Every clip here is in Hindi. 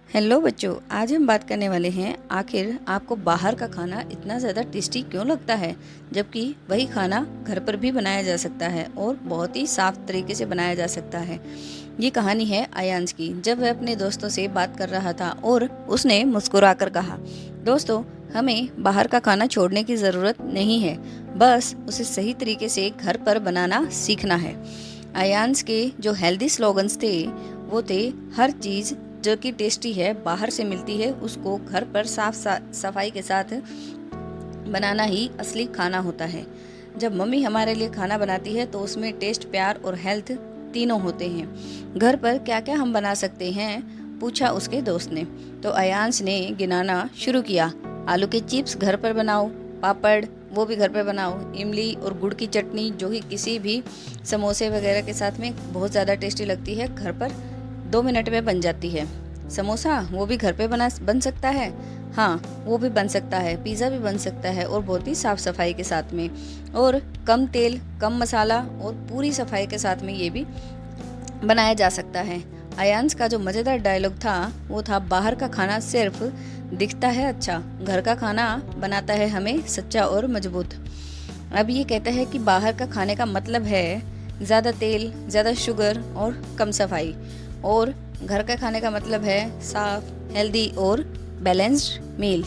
हेलो बच्चों, आज हम बात करने वाले हैं आखिर आपको बाहर का खाना इतना ज़्यादा टेस्टी क्यों लगता है, जबकि वही खाना घर पर भी बनाया जा सकता है और बहुत ही साफ तरीके से बनाया जा सकता है। ये कहानी है आयांश की। जब वह अपने दोस्तों से बात कर रहा था और उसने मुस्कुराकर कहा, दोस्तों, हमें बाहर का खाना छोड़ने की ज़रूरत नहीं है, बस उसे सही तरीके से घर पर बनाना सीखना है। आयांश के जो हेल्दी स्लोगन्स थे वो थे, हर चीज़ जो कि टेस्टी है बाहर से मिलती है, उसको घर पर सफाई के साथ बनाना ही असली खाना होता है। जब मम्मी हमारे लिए खाना बनाती है तो उसमें टेस्ट, प्यार और हेल्थ तीनों होते हैं। घर पर क्या क्या हम बना सकते हैं, पूछा उसके दोस्त ने। तो अयांश ने गिनाना शुरू किया। आलू के चिप्स घर पर बनाओ, पापड़ वो भी घर पर बनाओ, इमली और गुड़ की चटनी जो कि किसी भी समोसे वगैरह के साथ में बहुत ज़्यादा टेस्टी लगती है, घर पर 2 मिनट में बन जाती है। समोसा वो भी घर पे बन सकता है, हाँ वो भी बन सकता है। पिज़्ज़ा भी बन सकता है और बहुत ही साफ़ सफाई के साथ में, और कम तेल, कम मसाला और पूरी सफाई के साथ में ये भी बनाया जा सकता है। आयांश का जो मज़ेदार डायलॉग था वो था, बाहर का खाना सिर्फ दिखता है अच्छा, घर का खाना बनाता है हमें सच्चा और मजबूत। अब ये कहता है कि बाहर का खाने का मतलब है ज़्यादा तेल, ज़्यादा शुगर और कम सफाई, और घर का खाने का मतलब है साफ, हेल्दी और बैलेंस्ड मील।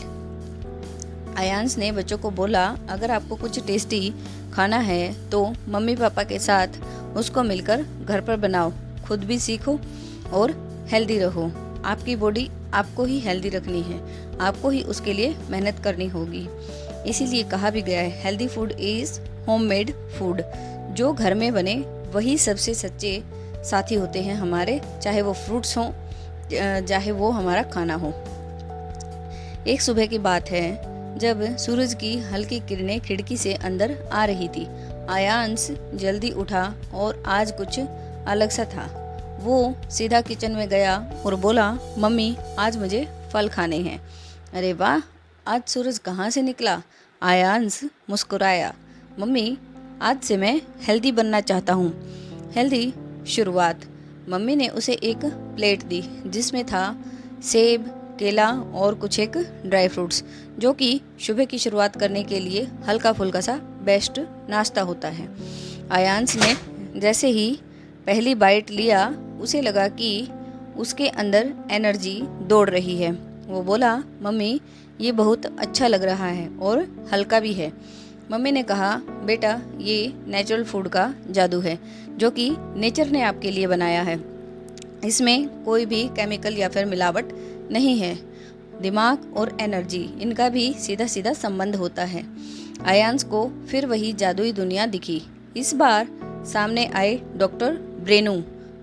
आयांश ने बच्चों को बोला, अगर आपको कुछ टेस्टी खाना है तो मम्मी पापा के साथ उसको मिलकर घर पर बनाओ, खुद भी सीखो और हेल्दी रहो। आपकी बॉडी आपको ही हेल्दी रखनी है, आपको ही उसके लिए मेहनत करनी होगी। इसीलिए कहा भी गया है, healthy food is homemade food. जो घर में बने वही सबसे सच्चे साथी होते हैं हमारे, चाहे वो फ्रूट्स हों, चाहे वो हमारा खाना हो। एक सुबह की बात है, जब सूरज की हल्की किरणें खिड़की से अंदर आ रही थी। आयांश जल्दी उठा और आज कुछ अलग सा था। वो सीधा किचन में गया और बोला, मम्मी, आज मुझे फल खाने हैं। अरे वाह, आज सूरज कहाँ से निकला? आयांश मुस्कुराया। मम्मी, आज से मैं हेल्दी बनना चाहता हूँ। हेल्दी शुरुआत। मम्मी ने उसे एक प्लेट दी जिसमें था सेब, केला और कुछ एक ड्राई फ्रूट्स, जो कि सुबह की शुरुआत करने के लिए हल्का फुल्का सा बेस्ट नाश्ता होता है। आयांश ने जैसे ही पहली बाइट लिया, उसे लगा कि उसके अंदर एनर्जी दौड़ रही है। वो बोला, मम्मी, ये बहुत अच्छा लग रहा है और हल्का भी है। मम्मी ने कहा, बेटा, ये नेचुरल फूड का जादू है जो कि नेचर ने आपके लिए बनाया है। इसमें कोई भी केमिकल या फिर मिलावट नहीं है। दिमाग और एनर्जी, इनका भी सीधा सीधा संबंध होता है। आयांश को फिर वही जादुई दुनिया दिखी। इस बार सामने आए डॉक्टर ब्रेनू।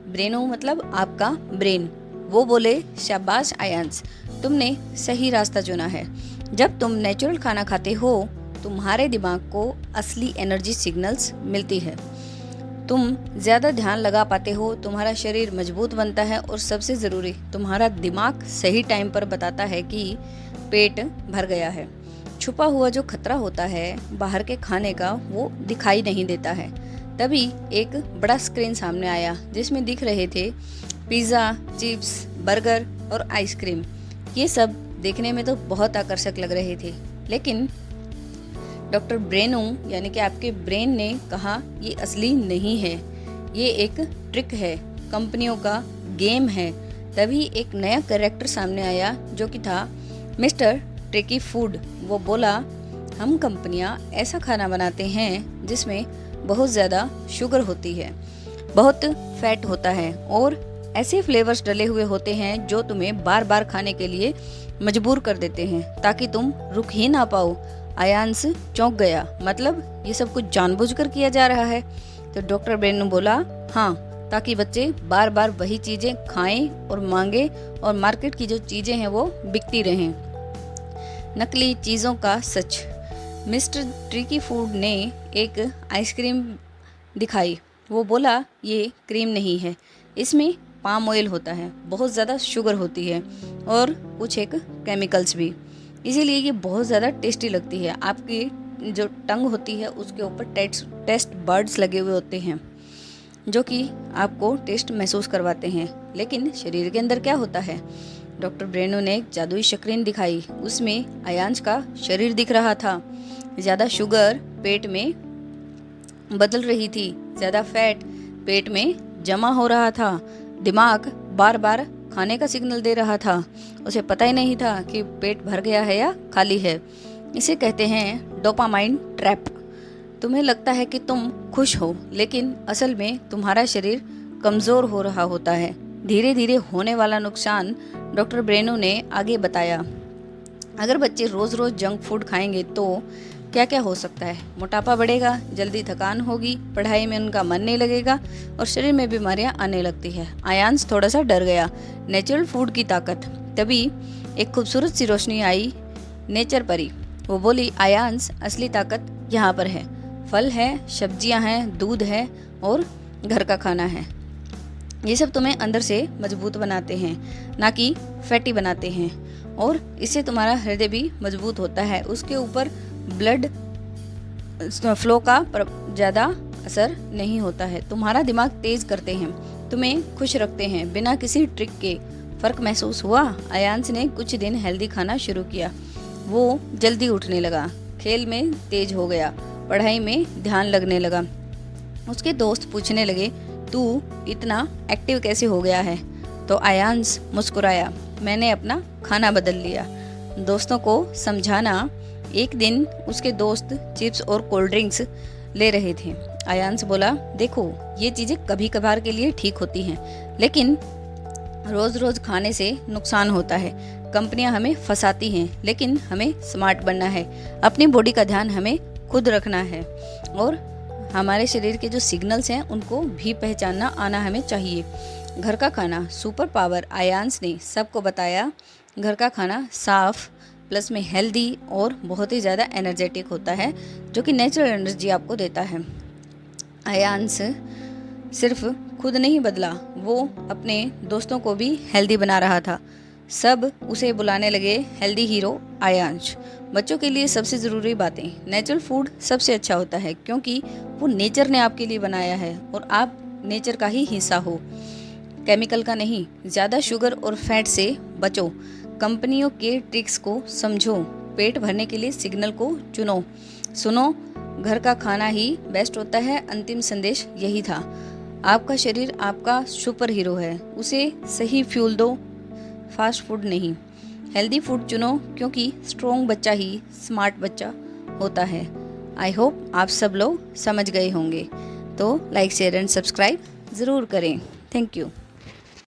ब्रेनू मतलब आपका ब्रेन। वो बोले, शाबाश आयांश, तुमने सही रास्ता चुना है। जब तुम नेचुरल खाना खाते हो, तुम्हारे दिमाग को असली एनर्जी सिग्नल्स मिलती है। तुम ज़्यादा ध्यान लगा पाते हो, तुम्हारा शरीर मजबूत बनता है और सबसे ज़रूरी, तुम्हारा दिमाग सही टाइम पर बताता है कि पेट भर गया है। छुपा हुआ जो खतरा होता है बाहर के खाने का, वो दिखाई नहीं देता है। तभी एक बड़ा स्क्रीन सामने आया जिसमें दिख रहे थे पिज़्ज़ा, चिप्स, बर्गर और आइसक्रीम। ये सब देखने में तो बहुत आकर्षक लग रहे थे, लेकिन डॉक्टर ब्रेनू यानी कि आपके ब्रेन ने कहा, ये असली नहीं है, ये एक ट्रिक है, कंपनियों का गेम है। तभी एक नया कैरेक्टर सामने आया जो कि था मिस्टर ट्रिकी फूड। वो बोला, हम कंपनियां ऐसा खाना बनाते हैं जिसमें बहुत ज़्यादा शुगर होती है, बहुत फैट होता है और ऐसे फ्लेवर्स डले हुए होते हैं जो तुम्हें बार बार खाने के लिए मजबूर कर देते हैं ताकि तुम रुक ही ना पाओ। आयांश चौंक गया, मतलब ये सब कुछ जानबूझकर किया जा रहा है? तो डॉक्टर ब्रेनू बोला, हाँ, ताकि बच्चे बार बार वही चीज़ें खाएं और मांगे और मार्केट की जो चीज़ें हैं वो बिकती रहें। नकली चीज़ों का सच। मिस्टर ट्रिकी फूड ने एक आइसक्रीम दिखाई। वो बोला, ये क्रीम नहीं है, इसमें पाम ऑयल होता है, बहुत ज़्यादा शुगर होती है और कुछ एक केमिकल्स भी, इसीलिए ये बहुत ज़्यादा टेस्टी लगती है। आपकी जो टंग होती है उसके ऊपर टेस्ट बर्ड्स लगे हुए होते हैं जो कि आपको टेस्ट महसूस करवाते हैं। लेकिन शरीर के अंदर क्या होता है? डॉक्टर ब्रेनो ने एक जादुई स्क्रीन दिखाई। उसमें अयांश का शरीर दिख रहा था। ज़्यादा शुगर पेट में बदल रही थी, ज़्यादा फैट पेट में जमा हो रहा था। दिमाग बार बार खाने का सिग्नल दे रहा था। उसे पता ही नहीं था कि पेट भर गया है या खाली है। इसे कहते हैं डोपामाइन ट्रैप। तुम्हें लगता है कि तुम खुश हो, लेकिन असल में तुम्हारा शरीर कमज़ोर हो रहा होता है। धीरे धीरे होने वाला नुकसान डॉक्टर ब्रेनो ने आगे बताया। अगर बच्चे रोज़ रोज़ जंक फूड खाएंगे तो क्या क्या हो सकता है? मोटापा बढ़ेगा, जल्दी थकान होगी, पढ़ाई में उनका मन नहीं लगेगा और शरीर में बीमारियां आने लगती है। अयांश थोड़ा सा डर गया। नेचुरल फूड की ताकत। तभी एक खूबसूरत सी रोशनी आई। नेचर परी वो बोली, अयांश असली ताकत यहाँ पर है। फल है, सब्जियाँ हैं, दूध है और घर का खाना है। ये सब तुम्हें अंदर से मजबूत बनाते हैं, ना कि फैटी बनाते हैं। और इससे तुम्हारा हृदय भी मजबूत होता है। उसके ऊपर ब्लड फ्लो का ज़्यादा असर नहीं होता है। तुम्हारा दिमाग तेज करते हैं, तुम्हें खुश रखते हैं बिना किसी ट्रिक के। फ़र्क महसूस हुआ? अयांश ने कुछ दिन हेल्दी खाना शुरू किया। वो जल्दी उठने लगा, खेल में तेज हो गया, पढ़ाई में ध्यान लगने लगा। उसके दोस्त पूछने लगे, तू इतना एक्टिव कैसे हो गया है? तो अयांश मुस्कुराया, मैंने अपना खाना बदल लिया। दोस्तों को समझाना। एक दिन उसके दोस्त चिप्स और कोल्ड ड्रिंक्स ले रहे थे। अयांश बोला, देखो ये चीज़ें कभी कभार के लिए ठीक होती हैं, लेकिन रोज़ रोज़ खाने से नुकसान होता है। कंपनियां हमें फंसाती हैं, लेकिन हमें स्मार्ट बनना है। अपनी बॉडी का ध्यान हमें खुद रखना है और हमारे शरीर के जो सिग्नल्स हैं उनको भी पहचानना आना हमें चाहिए। घर का खाना सुपर पावर। अयांश ने सबको बताया, घर का खाना साफ प्लस में हेल्दी और बहुत ही ज़्यादा एनर्जेटिक होता है, जो कि नेचुरल एनर्जी आपको देता है। अयांश सिर्फ खुद नहीं बदला, वो अपने दोस्तों को भी हेल्दी बना रहा था। सब उसे बुलाने लगे हेल्दी हीरो अयांश। बच्चों के लिए सबसे ज़रूरी बातें। नेचुरल फूड सबसे अच्छा होता है, क्योंकि वो नेचर ने आपके लिए बनाया है और आप नेचर का ही हिस्सा हो, केमिकल का नहीं। ज़्यादा शुगर और फैट से बचो। कंपनियों के ट्रिक्स को समझो। पेट भरने के लिए सिग्नल को चुनो। सुनो, घर का खाना ही बेस्ट होता है। अंतिम संदेश यही था। आपका शरीर आपका सुपर हीरो है, उसे सही फ्यूल दो, फास्ट फूड नहीं। हेल्दी फूड चुनो, क्योंकि स्ट्रॉन्ग बच्चा ही स्मार्ट बच्चा होता है। आई होप आप सब लोग समझ गए होंगे। तो लाइक शेयर एंड सब्सक्राइब ज़रूर करें। Thank you.